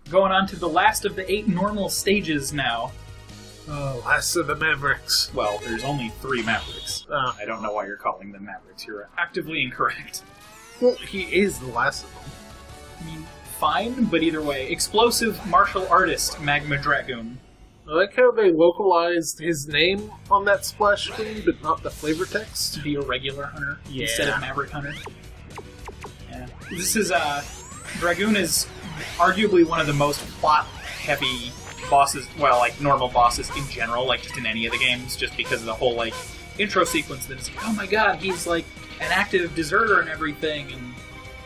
Going on to the last of the 8 normal stages now. Oh, last of the Mavericks. Well, there's only 3 Mavericks. Oh. I don't know why you're calling them Mavericks. You're actively incorrect. Well, he is the last of them. I mean, fine, but either way. Explosive martial artist, Magma Dragoon. I like how they localized his name on that splash screen, but not the flavor text. To be a regular hunter Yeah. instead of Maverick Hunter. Yeah. This is, Dragoon is arguably one of the most plot-heavy bosses, well, like, normal bosses in general, like, just in any of the games, just because of the whole, like, intro sequence that is like, oh my god, he's, like, an active deserter and everything, and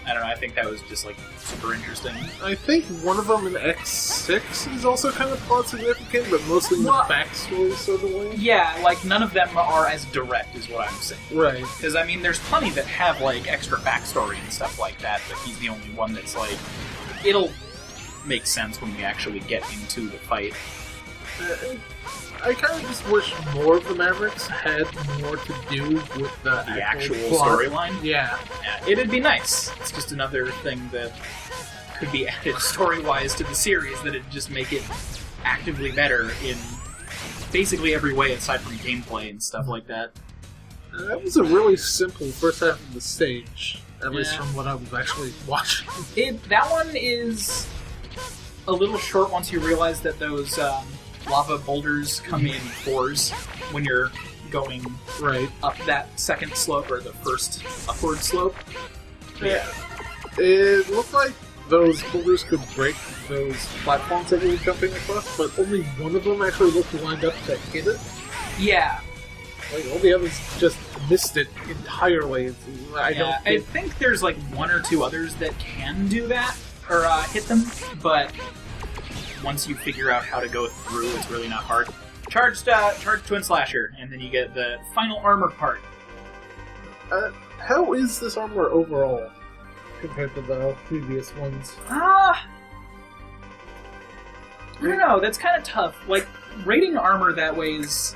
I don't know, I think that was just, like, super interesting. I think one of them in X6 is also kind of plot significant, but mostly in the backstory sort of way. Yeah, like, none of them are as direct, is what I'm saying. Right. Because, I mean, there's plenty that have, like, extra backstory and stuff like that, but he's the only one that's, like, it'll make sense when we actually get into the fight. I kind of just wish more of the Mavericks had more to do with the actual plot. storyline. Yeah. It'd be nice. It's just another thing that could be added story-wise to the series that'd just make it actively better in basically every way aside from gameplay and stuff like that. That was a really simple first half of the stage, at least from what I was actually watching. That one is a little short once you realize that those lava boulders come in 4s when you're going up that second slope, or the first upward slope. Yeah. It looked like those boulders could break those platforms that we were jumping across, but only one of them actually looked lined up to hit it. Yeah. Like, all the others just missed it entirely. I think there's like 1 or 2 others that can do that, or hit them, but once you figure out how to go through, it's really not hard. Charged Twin Slasher, and then you get the final armor part. How is this armor overall compared to the previous ones? I don't know, that's kind of tough. Like, rating armor that way is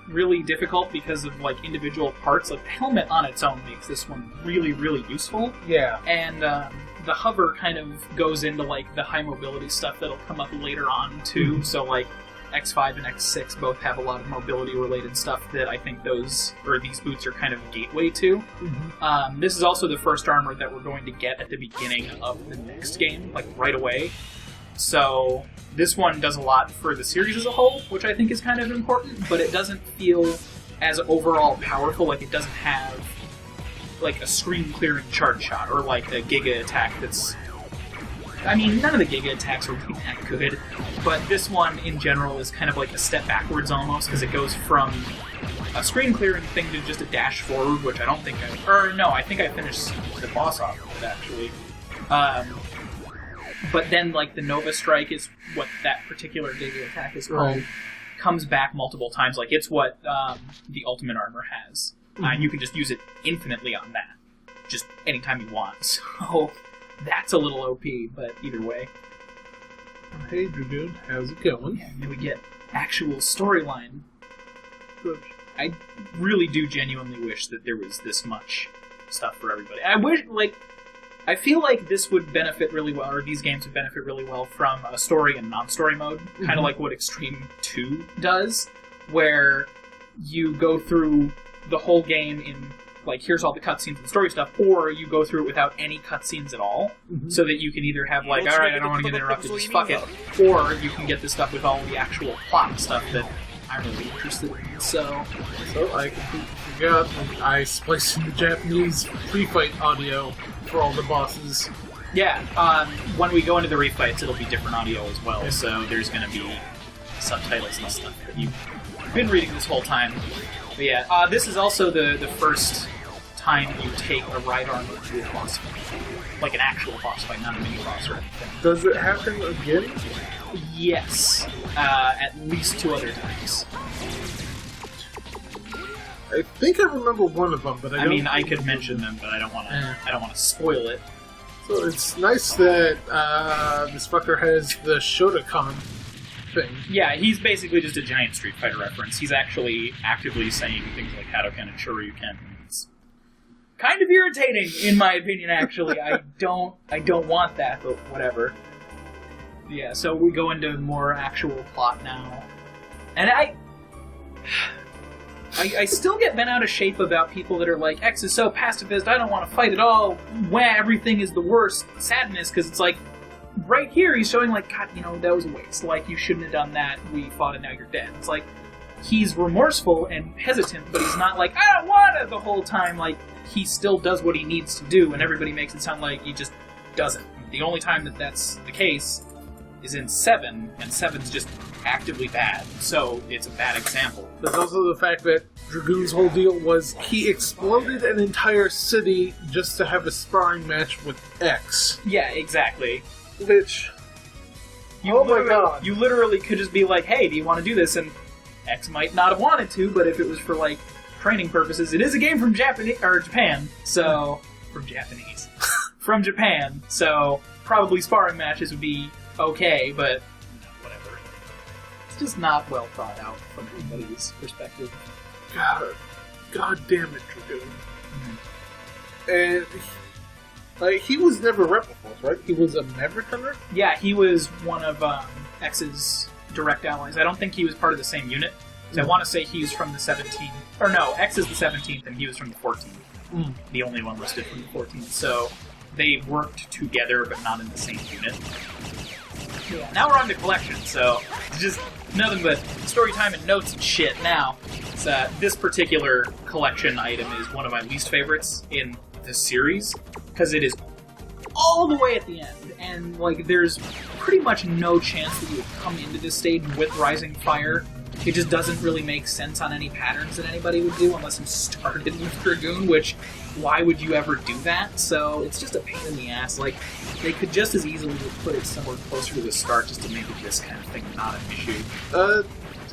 really difficult because of, like, individual parts. Like, the helmet on its own makes this one really, really useful. Yeah. And, the hover kind of goes into, like, the high mobility stuff that'll come up later on, too. Mm-hmm. So, like, X5 and X6 both have a lot of mobility-related stuff that I think these boots are kind of a gateway to. Mm-hmm. This is also the first armor that we're going to get at the beginning of the next game, like, right away. So, this one does a lot for the series as a whole, which I think is kind of important, but it doesn't feel as overall powerful. Like, it doesn't have like a screen-clearing charge shot, or like a Giga attack that's... I mean, none of the Giga attacks are really that good, but this one, in general, is kind of like a step backwards almost, because it goes from a screen-clearing thing to just a dash forward, which I don't think I think I finished the boss off with it, actually. But then, like, the Nova Strike is what that particular Giga attack is called, comes back multiple times. Like, it's what the Ultimate Armor has. You can just use it infinitely on that. Just anytime you want. So, that's a little OP, but either way. Hey, Dragoon, how's it going? Yeah, and then we get actual storyline. I really do genuinely wish that there was this much stuff for everybody. I feel like this would benefit really well, or these games would benefit really well from a story and non-story mode, kind of like what Extreme 2 does, where you go through the whole game in, like, here's all the cutscenes and story stuff, or you go through it without any cutscenes at all, so that you can either have, like, alright, I don't want to get interrupted, just fuck it, or you can get the stuff with all the actual plot stuff that I'm really interested in, so I completely forgot, I spliced in the Japanese pre-fight audio for all the bosses. Yeah, when we go into the refights, it'll be different audio as well, so there's gonna be subtitles and stuff that you've been reading this whole time. But yeah, this is also the first time you take a right arm to a boss fight. Like an actual boss fight, not a mini-boss or anything. Does it happen again? Yes. At least 2 other times. I think I remember one of them, but I don't... I could mention them, but I don't want to spoil it. So it's nice that this fucker has the Shotokan thing. Yeah, he's basically just a giant Street Fighter reference. He's actually actively saying things like Hadoken and Shoryuken. It's kind of irritating, in my opinion, actually. I don't want that, but whatever. Yeah, so we go into more actual plot now. And I still get bent out of shape about people that are like, X is so pacifist, I don't want to fight at all, everything is the worst, sadness, because it's like, right here he's showing like, God, that was a waste, like, you shouldn't have done that, we fought and now you're dead. It's like, he's remorseful and hesitant, but he's not like, I don't want to the whole time, like, he still does what he needs to do, and everybody makes it sound like he just doesn't. The only time that that's the case is in 7, and 7's just actively bad, so it's a bad example. There's also the fact that Dragoon's whole deal was he exploded an entire city just to have a sparring match with X. Yeah, exactly. Which, oh my god. You literally could just be like, hey, do you want to do this? And X might not have wanted to, but if it was for, like, training purposes, it is a game from Japan, so... From Japan, so probably sparring matches would be okay, but whatever. It's just not well thought out from anybody's perspective. God damn it, Dragoon. Mm-hmm. And he was never Replicals, right? He was a Maverick Hunter? Yeah, he was one of X's direct allies. I don't think he was part of the same unit. I want to say he's from the 17th. Or no, X is the 17th and he was from the 14th. Mm. The only one listed from the 14th. So they worked together but not in the same unit. Yeah, now we're on to collection, so it's just nothing but story time and notes and shit now. So, this particular collection item is one of my least favorites in the series, because it is all the way at the end, and like there's pretty much no chance that you would come into this stage with Rising Fire. It just doesn't really make sense on any patterns that anybody would do unless you started with Dragoon, which, why would you ever do that? So it's just a pain in the ass. Like, they could just as easily put it somewhere closer to the start just to make it this kind of thing not an issue.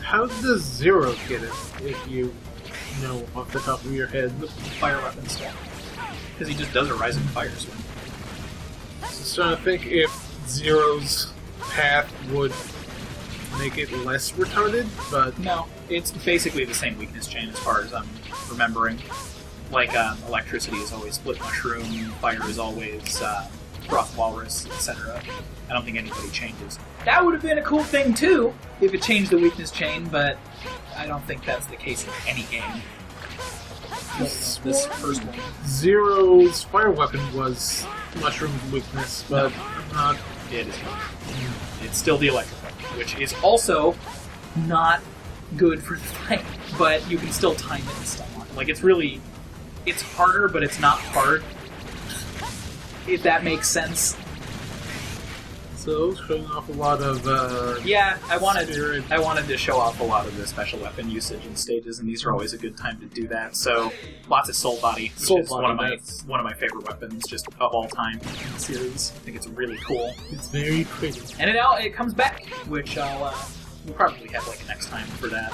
How does Zero get it, if you know off the top of your head? The fire weapon stuff. Because he just does a Rising Fire swing. Just trying to think if Zero's path would make it less retarded, but... No, it's basically the same weakness chain as far as I'm remembering. Like, electricity is always split mushroom, fire is always frost walrus, etc. I don't think anybody changes. That would have been a cool thing, too, if it changed the weakness chain, but I don't think that's the case in any game. This first one. Zero's fire weapon was mushroom weakness, but not... It is not. It's still the electric weapon, which is also not good for the fight, but you can still time it and stuff on it. Like, it's harder, but it's not hard. If that makes sense. So, showing off a lot of, yeah, I wanted to show off a lot of the special weapon usage in stages, and these are always a good time to do that. So, lots of Soul Body, which is one of my favorite weapons, just of all time in the series. I think it's really cool. It's very pretty. And it comes back, which we'll probably have like a next time for that.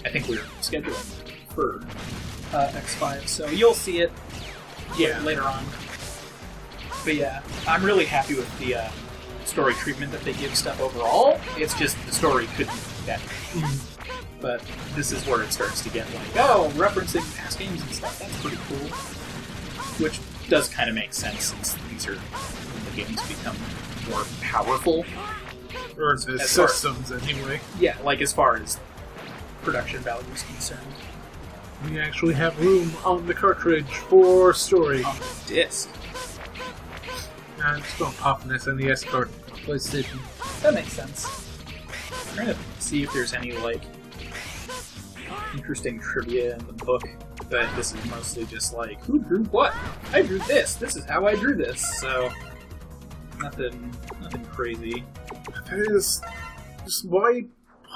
I think we're scheduling for X5, so you'll see it later on. But yeah, I'm really happy with the story treatment that they give stuff overall. It's just the story couldn't be better. But this is where it starts to get like, referencing past games and stuff. That's pretty cool. Which does kind of make sense since these are when the games become more powerful. Or the systems, anyway. Yeah, like as far as production value is concerned. We actually have room on the cartridge for story. On the disc. Nah, just don't pop an SNES card on PlayStation. That makes sense. I'm trying to see if there's any, like, interesting trivia in the book, but this is mostly just like, who drew what? I drew this. This is how I drew this. So, nothing crazy. That is just why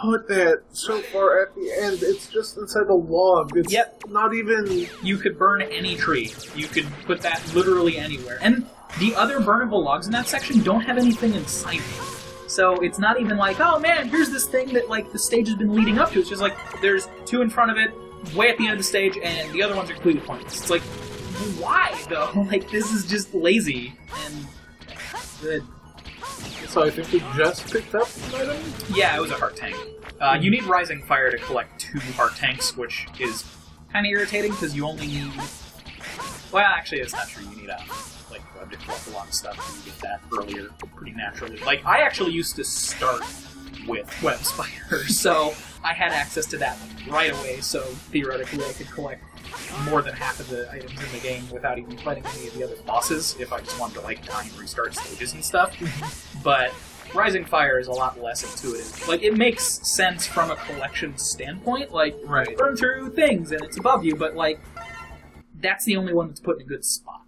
put that so far at the end. It's just inside the log. It's not even... You could burn any tree. You could put that literally anywhere. And the other burnable logs in that section don't have anything inside them. So it's not even like, oh man, here's this thing that like the stage has been leading up to. It's just like, there's two in front of it, way at the end of the stage, and the other ones are completely pointless. It's like, why though? Like, this is just lazy. And good. So I think we just picked up an item? Yeah, it was a heart tank. You need Rising Fire to collect 2 heart tanks, which is kind of irritating because you only need... Well, actually, it's not true. You need like to collect a lot of stuff, and you get that earlier pretty naturally. Like, I actually used to start with Web Spider, so I had access to that right away, so theoretically I could collect more than half of the items in the game without even fighting any of the other bosses if I just wanted to, like, die and restart stages and stuff. But Rising Fire is a lot less intuitive. Like, it makes sense from a collection standpoint, like, Right. burn through things and it's above you, but, like, that's the only one that's put in a good spot.